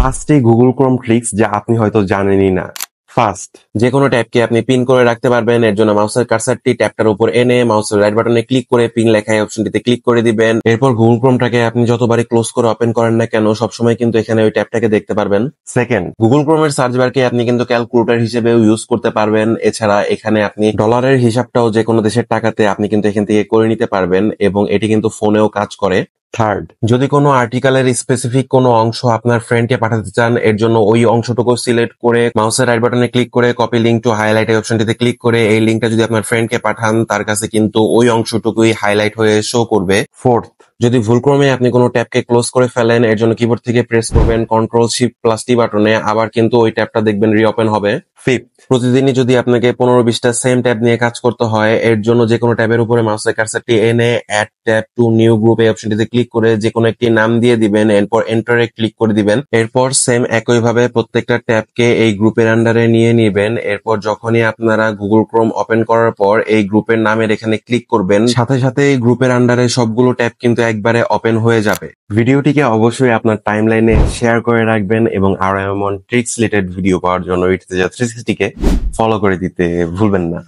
5টি Google Chrome tricks যা আপনি হয়তো জানেনই না। ফার্স্ট, যে কোনো ট্যাবকে আপনি পিন করে রাখতে পারবেন। এর জন্য মাউসের কার্সারটি ট্যাবটার উপর এনে মাউসের রাইট বাটনে ক্লিক করে পিন লেখা এই অপশনটিতে ক্লিক করে দিবেন। এরপর গুগল ক্রোমটাকে আপনি যতবারই ক্লোজ করে ওপেন করেন না কেন সবসময় কিন্তু এখানে ওই ট্যাবটাকে দেখতে পারবেন। সেকেন্ড, গুগল ক্রোমের সার্চ বারকে আপনি কিন্তু ক্যালকুলেটর হিসেবেও ইউজ করতে পারবেন। এছাড়া এখানে আপনি ডলারের হিসাবটাও যে কোনো দেশের টাকাতে আপনি কিন্তু এখান থেকে করে নিতে পারবেন এবং এটি কিন্তু ফোনেও কাজ করে। থার্ড, যদি কোনো আর্টিকেলের স্পেসিফিক কোনো অংশ আপনার ফ্রেন্ডকে পাঠাতে চান, এর জন্য ওই অংশটুকু সিলেক্ট করে মাউসের রাইট বাটনে ক্লিক করে কপি লিঙ্ক টু হাইলাইট এই অপশনটিতে ক্লিক করে এই লিঙ্কটা যদি আপনার ফ্রেন্ডকে পাঠান, তার কাছে কিন্তু ওই অংশটুকুই হাইলাইট হয়ে শো করবে। ফোর্থ, যদি ভুলক্রমে আপনি কোনো ট্যাবকে ক্লোজ করে ফেলেন, এর জন্য কিবোর্ড থেকে প্রেস করবেন Ctrl+Shift+T বাটনে, আবার কিন্তু ওই ট্যাবটা দেখবেন রিওপেন হবে। ফিফথ, প্রতিদিনই যদি আপনাকে 15-20টা সেম ট্যাব নিয়ে কাজ করতে হয়, এর জন্য যে কোনো ট্যাবের উপরে মাউসের কার্সারটি এনে add tab to new group এই অপশনটিতে ক্লিক করে যে কোনো একটি নাম দিয়ে দিবেন। এরপর এন্টারে ক্লিক করে দিবেন। এরপর সেম একইভাবে প্রত্যেকটা ট্যাবকে এই গ্রুপের আন্ডারে নিয়ে নিবেন। এরপর যখনই আপনারা গুগল ক্রোম ওপেন করার পর এই গ্রুপের নামের এখানে ক্লিক করবেন, সাথে সাথে এই গ্রুপের আন্ডারে সবগুলো ট্যাব কিন্তু একবারে ওপেন হয়ে যাবে। ভিডিওটিকে অবশ্যই আপনার টাইমলাইনে শেয়ার করে রাখবেন এবং আরো এমন ট্রিক্স রিলেটেড ভিডিও পাওয়ার জন্য ইটস360 কে ফলো করে দিতে ভুলবেন না।